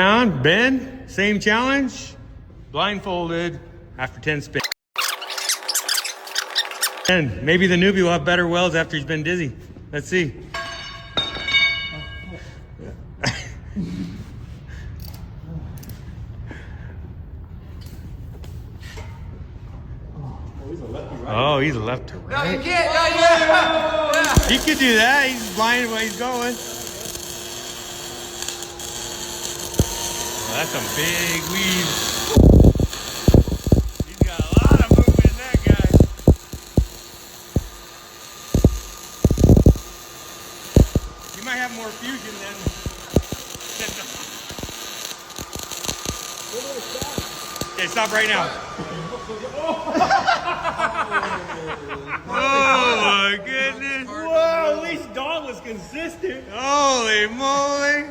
Down, bend, same challenge, blindfolded after 10 spins. And maybe the newbie will have better welds after he's been dizzy. Let's see. Oh, he's a left to right. No, you can't. No, yeah. He could do that. He's blind where he's going. Oh, that's some big weeds. He's got a lot of movement in that guy. He might have more fusion than okay, stop right now. Oh my goodness. Whoa, at least Dawn was consistent. Holy moly.